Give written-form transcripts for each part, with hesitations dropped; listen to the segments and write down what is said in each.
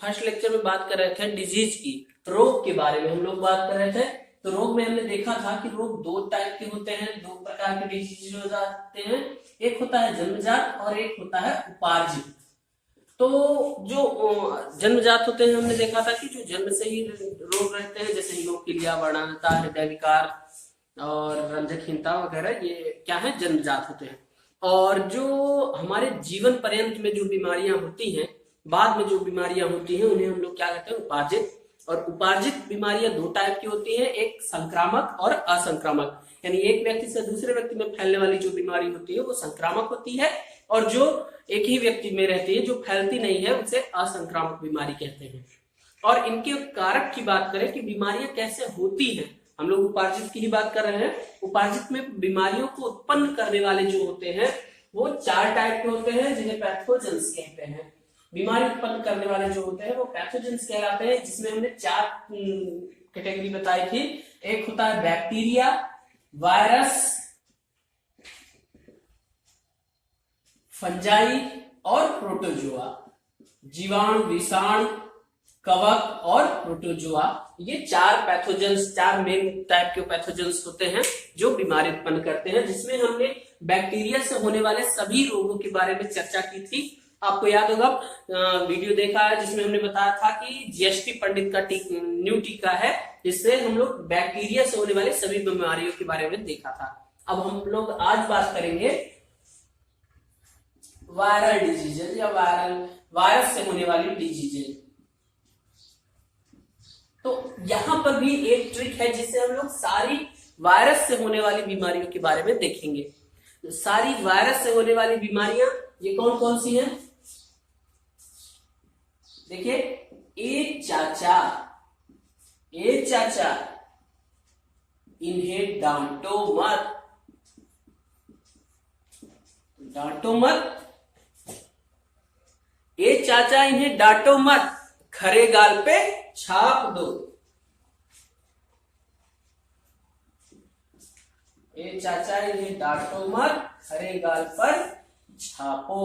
First lecture में बात कर रहे थे डिजीज की, रोग के बारे में हम लोग बात कर रहे थे। तो रोग में हमने देखा था कि रोग दो टाइप के होते हैं, दो प्रकार के डिजीज हो जाते हैं। एक होता है जन्मजात और एक होता है उपार्जित। तो जो जन्मजात होते हैं हमने देखा था कि जो जन्म से ही रोग रहते हैं, जैसे हीमोफीलिया, वर्णांधता, हृदय विकार और रंजकहीनता वगैरह, ये क्या है, जन्मजात होते हैं। और जो हमारे जीवन पर्यंत में जो बीमारियां होती हैं, बाद में जो बीमारियां होती हैं, उन्हें हम लोग क्या कहते हैं, उपार्जित। और उपार्जित बीमारियां दो टाइप की होती हैं, एक संक्रामक और असंक्रामक। यानी एक व्यक्ति से दूसरे व्यक्ति में फैलने वाली जो बीमारी होती है वो संक्रामक होती है, और जो एक ही व्यक्ति में रहती है, जो फैलती नहीं है, उसे असंक्रामक बीमारी कहते हैं। और इनके कारक की बात करें कि बीमारियां कैसे होती हैं, हम लोग उपार्जित की ही बात कर रहे हैं। उपार्जित में बीमारियों को उत्पन्न करने वाले जो होते हैं वो चार टाइप के होते हैं, जिन्हें पैथोजेंस कहते हैं। बीमारी उत्पन्न करने वाले जो होते हैं वो पैथोजेंस कहलाते हैं, जिसमें हमने चार कैटेगरी बताई थी। एक होता है बैक्टीरिया, वायरस, फंजाई और प्रोटोजोआ। जीवाणु, विषाणु, कवक और प्रोटोजोआ, ये चार पैथोजेंस, चार मेन टाइप के पैथोजेंस होते हैं जो बीमारी उत्पन्न करते हैं। जिसमें हमने बैक्टीरिया से होने वाले सभी रोगों के बारे में चर्चा की थी। आपको याद होगा वीडियो देखा है जिसमें हमने बताया था कि जीएसटी पंडित का न्यू टीका है, जिससे हम लोग बैक्टीरिया से होने वाले सभी बीमारियों के बारे में देखा था। अब हम लोग आज बात करेंगे वायरल डिजीजेज या वायरस से होने वाली डिजीजेज। तो यहां पर भी एक ट्रिक है जिससे हम लोग सारी वायरस से होने वाली बीमारियों के बारे में देखेंगे। तो सारी वायरस से होने वाली बीमारियां ये कौन कौन सी हैं? देखिए, ए चाचा इन्हें डांटो मत। ए चाचा इन्हें डांटो मत, खरे गाल पे छाप दो। ए चाचा इन्हें डांटो मत, खरे गाल पर छापो।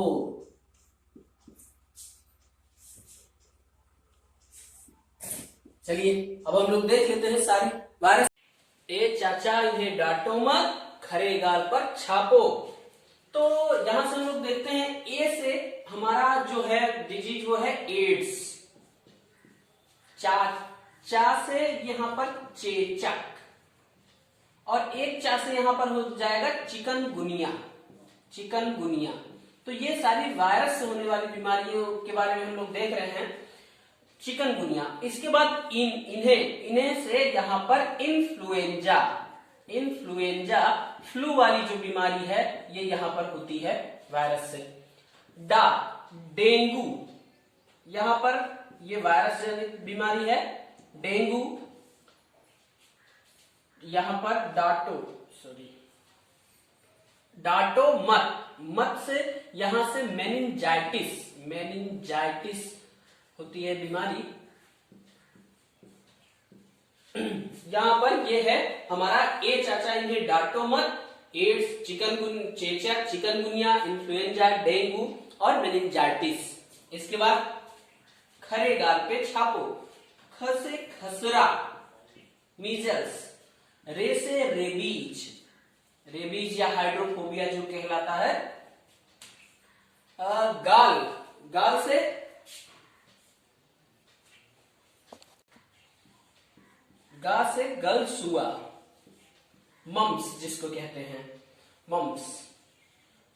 चलिए अब हम लोग देख लेते हैं सारी वायरस। ए चाचा इन्हें डांटो मत, खरे गाल पर छापो। तो यहां से हम लोग देखते हैं, ए से हमारा जो है डिजीज वो है एड्स। चा से यहां पर चेचक, और एक चा से यहां पर हो जाएगा चिकनगुनिया। तो ये सारी वायरस से होने वाली बीमारियों के बारे में हम लोग देख रहे हैं। चिकनगुनिया, इसके बाद इन्हें से यहां पर इन्फ्लुएंजा फ्लू वाली जो बीमारी है ये यहां पर होती है वायरस से। डेंगू, यहां पर ये वायरस जनित बीमारी है। डेंगू, यहां पर डांटो मत से यहां से मेनिंजाइटिस होती है बीमारी। यहां पर ये है हमारा ए चाचा इन्हें डांटो मत, एड्स, चेचक, चिकनगुनिया, इन्फ्लुएंजा, डेंगू और मेनिंजाइटिस। इसके बाद खरे गाल पे छापो। ख से खसरा, मीजल्स। रे से रेबीज या हाइड्रोफोबिया जो कहलाता है। गाल से गलसुआ, मम्स जिसको कहते हैं, मम्स।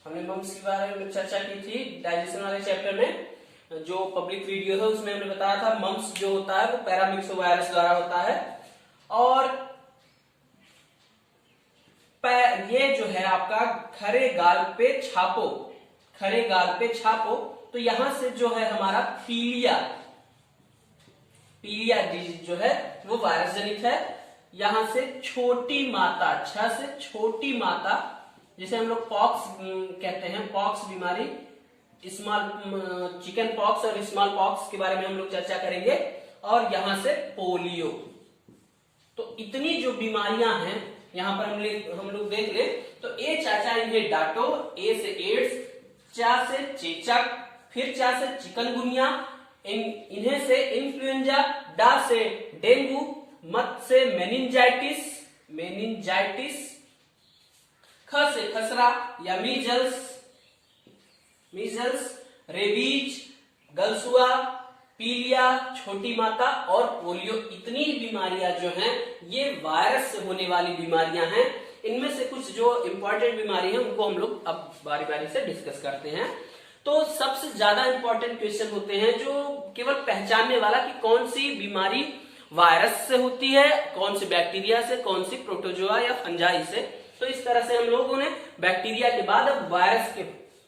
हमने मम्स के बारे में चर्चा की थी डाइजेशन वाले चैप्टर में। जो पब्लिक वीडियो है उसमें हमने बताया था मम्स जो होता है वो पैरामिक्सो वायरस द्वारा होता है। और ये जो है आपका खरे गाल पे छापो। तो यहां से जो है हमारा पीलिया डिजीज जो है वो वायरस जनित है। यहां से छोटी माता, छ से छोटी माता, जिसे हम लोग पॉक्स कहते हैं, पॉक्स बीमारी, चिकन पॉक्स और स्मॉल पॉक्स के बारे में हम लोग चर्चा करेंगे। और यहां से पोलियो। तो इतनी जो बीमारियां हैं यहां पर हम लोग देख ले। तो ए चाचा इन्हें डांटो, ए से एड्स, चा से चेचक, फिर चा से चिकनगुनिया, इन्हें से इन्फ्लुएंजा, डा से डेंगू, मत से मेनिंजाइटिस, ख से खसरा या मीजल्स, रेबीज, गलसुआ, पीलिया, छोटी माता और पोलियो। इतनी बीमारियां जो हैं ये वायरस से होने वाली बीमारियां हैं। इनमें से कुछ जो इंपॉर्टेंट बीमारी है उनको हम लोग अब बारी बारी से डिस्कस करते हैं। तो सबसे ज्यादा इंपॉर्टेंट क्वेश्चन होते हैं जो केवल पहचानने वाला कि कौन सी बीमारी वायरस से होती है, कौन सी बैक्टीरिया से, कौन सी प्रोटोजोआ या फंजाई से। तो इस तरह से हम लोगों ने बैक्टीरिया के बाद अब वायरस के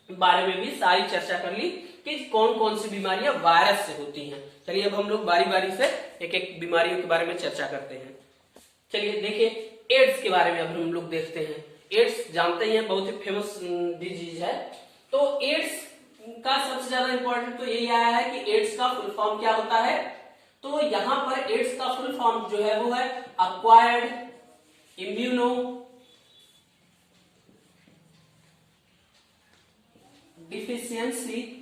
बारे में भी सारी चर्चा कर ली कि कौन कौन सी बीमारियां वायरस से होती हैं। चलिए अब हम लोग बारी बारी से एक एक बीमारियों के बारे में चर्चा करते हैं। चलिए देखिए एड्स के बारे में अब हम लोग देखते हैं। एड्स जानते ही हैं, बहुत ही फेमस डिजीज है। तो एड्स का सबसे ज्यादा इंपॉर्टेंट तो यही आया है कि एड्स का फुल फॉर्म क्या होता है। तो यहां पर एड्स का फुल फॉर्म जो है वो है अक्वायर्ड इम्यूनो डिफिशियंसी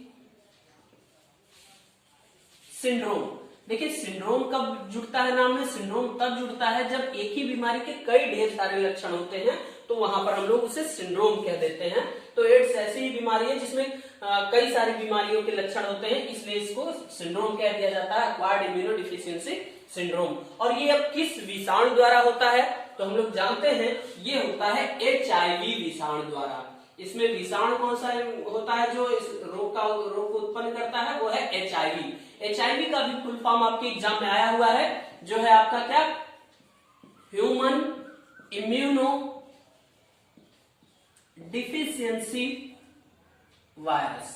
सिंड्रोम। देखिए सिंड्रोम कब जुड़ता है नाम में, सिंड्रोम तब जुड़ता है जब एक ही बीमारी के कई ढेर सारे लक्षण होते हैं, तो वहां पर हम लोग उसे सिंड्रोम कह देते हैं। तो एड्स ऐसी ही बीमारी है जिसमें कई सारी बीमारियों के लक्षण होते हैं, इसलिए इसको सिंड्रोम कह दिया जाता है, अक्वायर्ड इम्यूनो डिफिशियंसी सिंड्रोम। और ये अब किस विषाणु द्वारा होता है तो हम लोग जानते हैं ये होता है HIV विषाणु द्वारा। इसमें विषाणु कौन सा होता है जो इस रोग को उत्पन्न करता है, वो है HIV। HIV का भी फुल फॉर्म आपके एग्जाम में आया हुआ है, जो है आपका क्या, ह्यूमन इम्यूनो डिफिशियंसी वायरस।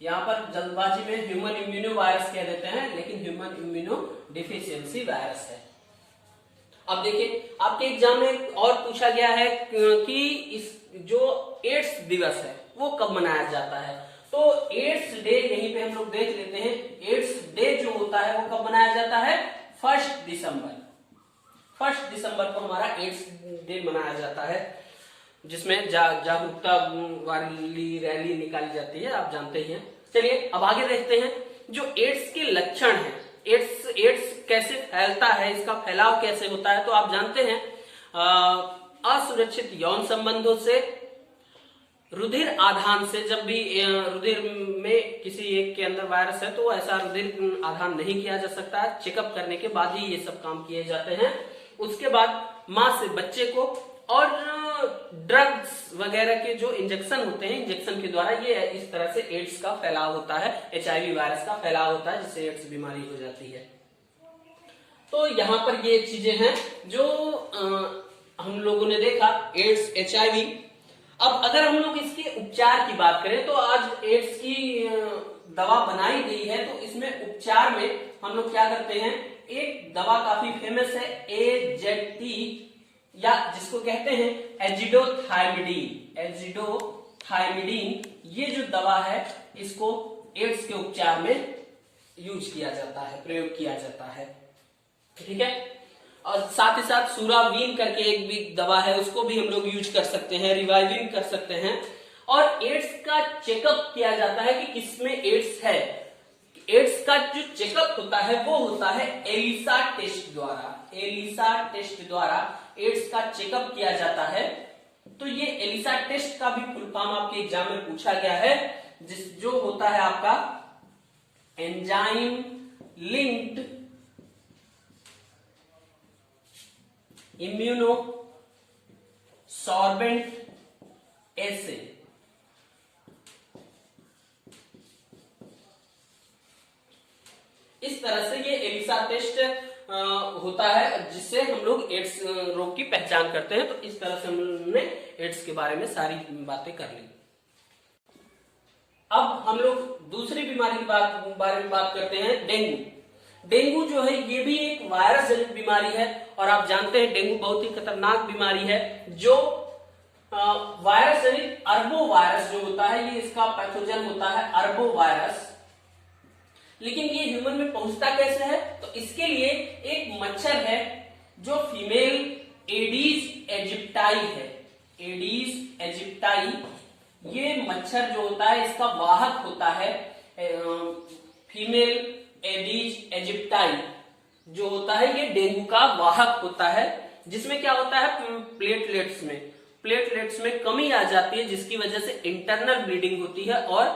यहां पर जल्दबाजी में ह्यूमन इम्यूनो वायरस कह देते हैं, लेकिन ह्यूमन इम्यूनो डिफिशियंसी वायरस है। अब देखिए आपके एग्जाम में और पूछा गया है कि इस जो एड्स दिवस है वो कब मनाया जाता है। तो एड्स डे यहीं पे हम लोग देख लेते हैं। एड्स डे जो होता है वो कब मनाया जाता है, 1 दिसंबर। 1 दिसंबर को हमारा एड्स डे मनाया जाता है, जिसमें जागरूकता वाली रैली निकाली जाती है, आप जानते ही हैं। चलिए अब आगे देखते हैं जो एड्स के लक्षण हैं। एड्स कैसे फैलता है, इसका फैलाव कैसे होता है। तो आप जानते हैं असुरक्षित यौन संबंधों से, रुधिर आधान से। जब भी रुधिर में किसी एक के अंदर वायरस है तो ऐसा रुधिर आधान नहीं किया जा सकता है, चेकअप करने के बाद ही ये सब काम किए जाते हैं। उसके बाद मां से बच्चे को, और ड्रग्स वगैरह के जो इंजेक्शन होते हैं, इंजेक्शन के द्वारा ये इस तरह से एड्स का फैलाव होता है, HIV वायरस का फैलाव होता है, जिससे एड्स बीमारी हो जाती है। तो यहाँ पर ये चीजें हैं जो हम लोगों ने देखा, एड्स, HIV। अब अगर हम लोग इसके उपचार की बात करें तो आज एड्स की दवा बनाई गई है, तो इसमें उपचार में हम लोग क्या करते हैं, एक दवा काफी फेमस है AZT, या जिसको कहते हैं एजिडोथायमिडीन। ये जो दवा है इसको एड्स के उपचार में यूज किया जाता है, प्रयोग किया जाता है, ठीक है। और साथ ही साथ सुरावीन करके एक भी दवा है, उसको भी हम लोग यूज कर सकते हैं, रिवाइविन कर सकते हैं। और एड्स का चेकअप किया जाता है कि किसमें एड्स है। एड्स का जो चेकअप होता है वो होता है एलिसा टेस्ट द्वारा। एलिसा टेस्ट द्वारा एड्स का चेकअप किया जाता है। तो ये एलिसा टेस्ट का भी फुल फॉर्म आपके एग्जाम में पूछा गया है, जो होता है आपका एंजाइम लिंक्ड इम्यूनो सॉर्बेंट एसे। इस तरह से ये एलिसा टेस्ट होता है, जिससे हम लोग एड्स रोग की पहचान करते हैं। तो इस तरह से हमने एड्स के बारे में सारी बातें कर ली। अब हम लोग दूसरी बीमारी के बारे में बात करते हैं, डेंगू। डेंगू जो है ये भी एक वायरस जनित बीमारी है, और आप जानते हैं डेंगू बहुत ही खतरनाक बीमारी है, जो वायरस जनित अरबो वायरस जो होता है, ये इसका पैथोजन होता है अरबो वायरस। लेकिन ये ह्यूमन में पहुंचता कैसे है, तो इसके लिए एक मच्छर है जो फीमेल एडीज एजिप्टाई है। एडीज एजिप्टाई ये मच्छर जो होता है इसका वाहक होता है फीमेल एडिस एजिप्टाई जो होता है ये डेंगू का वाहक होता है, जिसमें क्या होता है प्लेटलेट्स में कमी आ जाती है, जिसकी वजह से इंटरनल ब्लीडिंग होती है और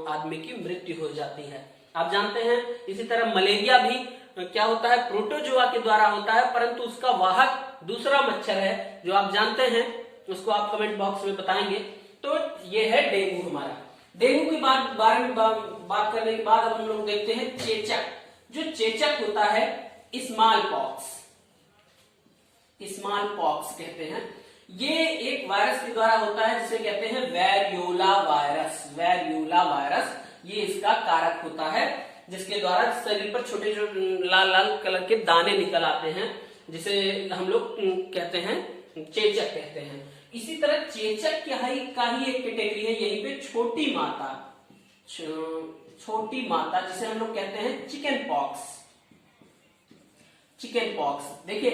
आदमी की मृत्यु हो जाती है। आप जानते हैं इसी तरह मलेरिया भी क्या होता है, प्रोटोजोआ के द्वारा होता है, परंतु उसका वाहक दूसरा मच्छर है जो आप जानते हैं, उसको आप कमेंट बॉक्स में बताएंगे। तो ये है डेंगू हमारा। डेंगू की बारे में बात करने के बाद अब हम लोग देखते हैं चेचक। जो चेचक होता है स्मॉल पॉक्स कहते हैं, ये एक वायरस के द्वारा होता है जिसे कहते हैं वेरियोला वायरस। ये इसका कारक होता है जिसके द्वारा शरीर पर छोटे जो लाल लाल कलर के दाने निकल आते हैं, जिसे हम लोग कहते हैं चेचक कहते हैं। इसी तरह चेचक का ही एक कैटेगरी है यहीं पे छोटी माता जिसे हम लोग कहते हैं चिकन पॉक्स। देखिए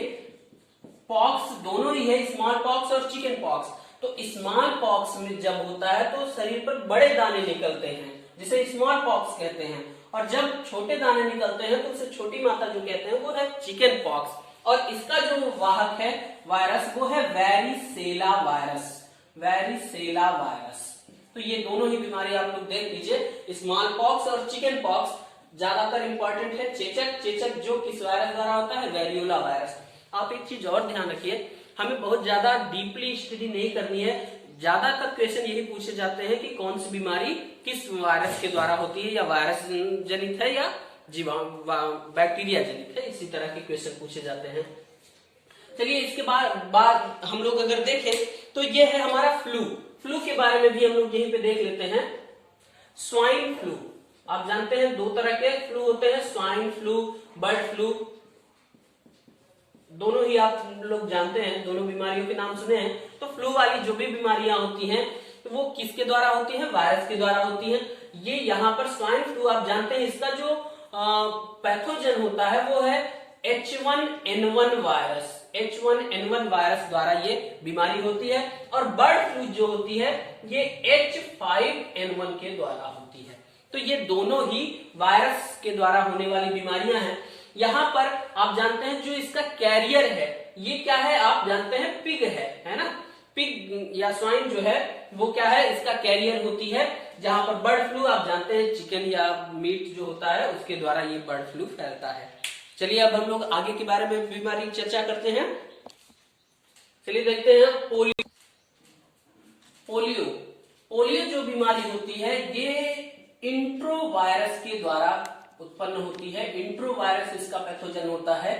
पॉक्स दोनों ही है, स्मॉल पॉक्स और चिकन पॉक्स। तो स्मॉल पॉक्स में जब होता है तो शरीर पर बड़े दाने निकलते हैं जिसे स्मॉल पॉक्स कहते हैं, और जब छोटे दाने निकलते हैं तो उसे छोटी माता जो कहते हैं वो है चिकन पॉक्स। और इसका जो वाहक है वायरस वो है वेरिसेला वायरस। तो ये दोनों ही बीमारी आप लोग देख लीजिए, स्मॉल पॉक्स और चिकन पॉक्स। ज्यादातर इंपॉर्टेंट है चेचक जो किस वायरस द्वारा होता है, वेरियोला वायरस। आप एक चीज और ध्यान रखिए, हमें बहुत ज्यादा डीपली स्टडी नहीं करनी है। ज्यादातर क्वेश्चन यही पूछे जाते हैं कि कौन सी बीमारी किस वायरस के द्वारा होती है, या वायरस जनित है या बैक्टीरिया जनित है, इसी तरह के क्वेश्चन पूछे जाते हैं। चलिए इसके बाद हम लोग अगर देखें तो ये है हमारा फ्लू के बारे में भी हम लोग यहीं पे देख लेते हैं। स्वाइन फ्लू, आप जानते हैं दो तरह के फ्लू होते हैं, स्वाइन फ्लू, बर्ड फ्लू, दोनों ही आप लोग जानते हैं, दोनों बीमारियों के नाम सुने हैं। तो फ्लू वाली जो भी बीमारियां होती हैं तो वो किसके द्वारा होती हैं, वायरस के द्वारा होती हैं। ये यहाँ पर स्वाइन फ्लू आप जानते हैं इसका जो पैथोजन होता है वो है H1N1 वायरस द्वारा ये बीमारी होती है। और बर्ड फ्लू जो होती है ये H5N1 के द्वारा होती है। तो ये दोनों ही वायरस के द्वारा होने वाली बीमारियां हैं। यहाँ पर आप जानते हैं जो इसका कैरियर है ये क्या है, आप जानते हैं पिग है ना। पिग या स्वाइन जो है वो क्या है, इसका कैरियर होती है। जहां पर बर्ड फ्लू आप जानते हैं चिकन या मीट जो होता है उसके द्वारा ये बर्ड फ्लू फैलता है। चलिए अब हम लोग आगे के बारे में बीमारी की चर्चा करते हैं। चलिए देखते हैं पोलियो जो बीमारी होती है ये इंट्रो वायरस के द्वारा उत्पन्न होती है। इंट्रो वायरस इसका पैथोजन होता है।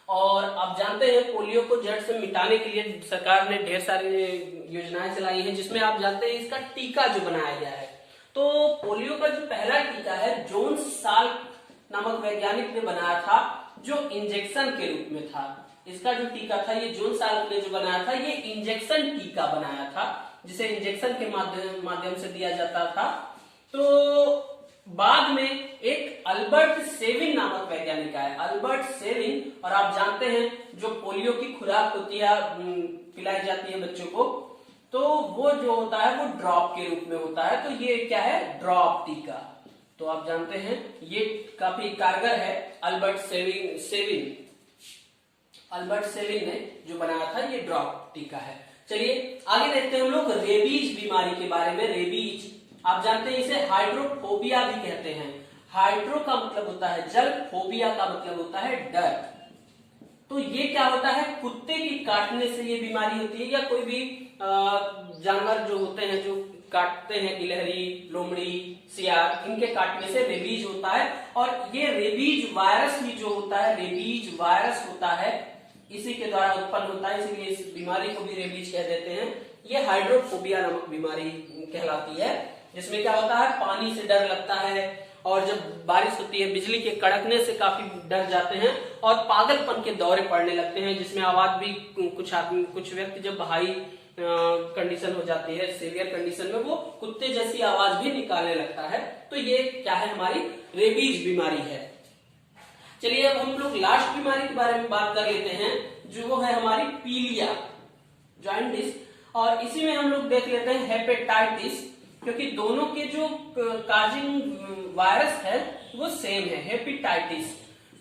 और आप जानते हैं पोलियो को जड़ से मिटाने के लिए सरकार ने ढेर सारी योजनाएं चलाई हैं, जिसमें आप जानते हैं इसका टीका जो बनाया गया है। तो पोलियो का जो पहला टीका है जोन्स साल्क नामक वैज्ञानिक ने बनाया था, जो इंजेक्शन के रूप में था। इसका जो टीका था ये जोन्स साल्क ने जो बनाया था ये इंजेक्शन टीका बनाया था, जिसे इंजेक्शन के माध्यम से दिया जाता था। तो बाद में एक अल्बर्ट सेविन नामक वैज्ञानिक आए, अल्बर्ट सेविन। और आप जानते हैं जो पोलियो की खुराक होती है पिलाई जाती है बच्चों को, तो वो जो होता है वो ड्रॉप के रूप में होता है। तो ये क्या है, ड्रॉप टीका। तो आप जानते हैं ये काफी कारगर है। अल्बर्ट सेविन ने जो बनाया था ये ड्रॉप टीका है। चलिए आगे देखते हैं हम लोग रेबीज बीमारी के बारे में। रेबीज आप जानते हैं इसे हाइड्रोफोबिया भी कहते हैं। हाइड्रो का मतलब होता है जल, फोबिया का मतलब होता है डर। तो ये क्या होता है, कुत्ते की काटने से ये बीमारी होती है, या कोई भी जानवर जो होते हैं जो काटते हैं, गिलहरी, लोमड़ी, सियार, इनके काटने से रेबीज होता है। और ये रेबीज वायरस भी जो होता है, रेबीज वायरस होता है, इसी के द्वारा उत्पन्न होता है, इसलिए इस बीमारी को भी रेबीज कह देते हैं। ये हाइड्रोफोबिया नामक बीमारी कहलाती है, जिसमें क्या होता है पानी से डर लगता है, और जब बारिश होती है बिजली के कड़कने से काफी डर जाते हैं और पागलपन के दौरे पड़ने लगते हैं, जिसमें आवाज भी कुछ व्यक्ति जब हाई कंडीशन हो जाती है, सीवियर कंडीशन में, वो कुत्ते जैसी आवाज भी निकालने लगता है। तो ये क्या है, हमारी रेबीज बीमारी है। चलिए अब हम लोग लास्ट बीमारी के बारे में बात कर लेते हैं, जो वो है हमारी पीलिया जॉइंटिस। और इसी में हम लोग देख लेते हैं हेपेटाइटिस। क्योंकि दोनों के जो काजिंग वायरस है वो सेम है, हेपेटाइटिस।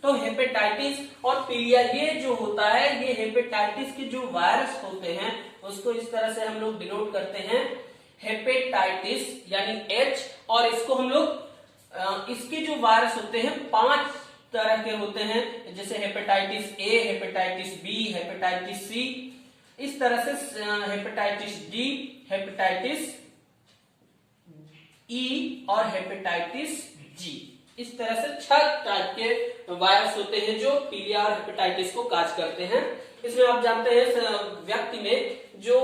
तो हेपेटाइटिस और पीलिया ये जो होता है, ये हेपेटाइटिस के जो वायरस होते हैं उसको इस तरह से हम लोग डिनोट करते हैं हेपेटाइटिस यानी H, और इसको हम लोग इसके जो वायरस होते हैं 5 तरह के होते हैं, जैसे hepatitis A, hepatitis B, hepatitis C, इस तरह से हेपेटाइटिस डी, हेपेटाइटिस ई और हेपेटाइटिस जी। इस तरह से 6 टाइप के वायरस होते हैं जो पीलिया और हेपेटाइटिस को काज करते हैं। इसमें आप जानते हैं व्यक्ति में जो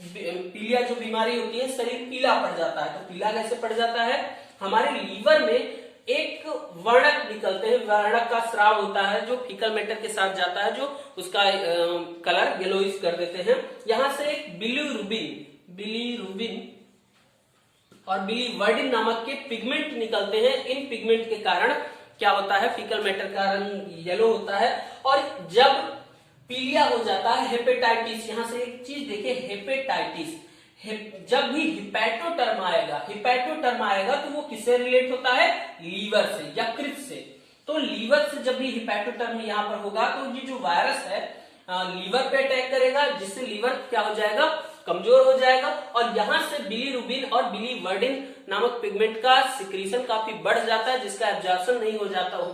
पीलिया जो बीमारी होती है शरीर पीला पड़ जाता है। तो पीला कैसे पड़ जाता है, हमारे लीवर में एक वर्णक निकलते हैं, वर्णक का स्राव होता है जो फीकल मैटर के साथ जाता है, जो उसका कलर येलोइश कर देते हैं। यहां से एक बिलीरुबिन और बिलीवर्डिन नामक के पिगमेंट निकलते हैं। इन पिगमेंट के कारण क्या होता है, फीकल मैटर का रंग येलो होता है। और जब पीलिया हो जाता है, हेपेटाइटिस, यहां से एक चीज देखिए, हेपेटाइटिस जब भी हिपैटोटर्म आएगा तो वो किससे रिलेट होता है, लीवर से, यकृत से। तो लीवर से जब भी हिपैटोटर्म यहाँ पर होगा तो ये जो वायरस है लीवर पे अटैक करेगा, जिससे लीवर क्या हो जाएगा, कमजोर हो जाएगा। और यहां से बिलीरुबिन और बिलीवर्डिन नामक पिगमेंट का सिक्रीशन काफी बढ़ जाता है, जिसका एब्जॉर्प्शन नहीं हो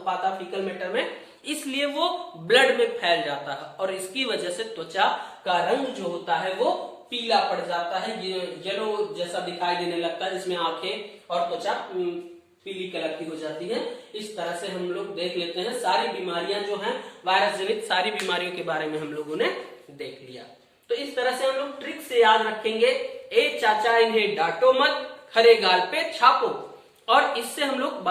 पाता फीकल मैटर में, इसलिए वो ब्लड में फैल जाता है और इसकी वजह से त्वचा का रंग जो होता है वो पीला पड़ जाता है, येलो जैसा दिखाई देने लगता है, जिसमें आंखें और त्वचा पीली कलर की हो जाती है। इस तरह से हम लोग देख लेते हैं सारी बीमारियां जो हैं, वायरस जनित सारी बीमारियों के बारे में हम लोगों ने देख लिया। तो इस तरह से हम लोग ट्रिक से याद रखेंगे, ए चाचा इन्हें डांटो मत, खरे गाल पे छापो। और इससे हम लोग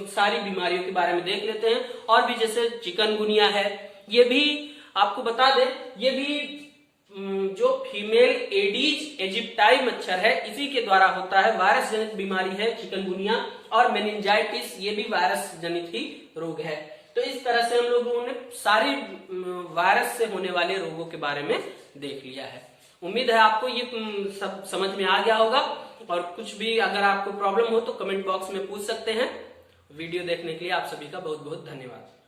सारी बीमारियों के बारे में देख लेते हैं। और भी जैसे चिकनगुनिया है, ये भी आपको बता दें, ये भी जो फीमेल एडीज इजिप्टाई मच्छर है इसी के द्वारा होता है, वायरस जनित बीमारी है चिकनगुनिया। और मेनिंजाइटिस ये भी वायरस जनित ही रोग है। तो इस तरह से हम लोगों ने सारी वायरस से होने वाले रोगों के बारे में देख लिया है। उम्मीद है आपको ये सब समझ में आ गया होगा। और कुछ भी अगर आपको प्रॉब्लम हो तो कमेंट बॉक्स में पूछ सकते हैं। वीडियो देखने के लिए आप सभी का बहुत बहुत धन्यवाद।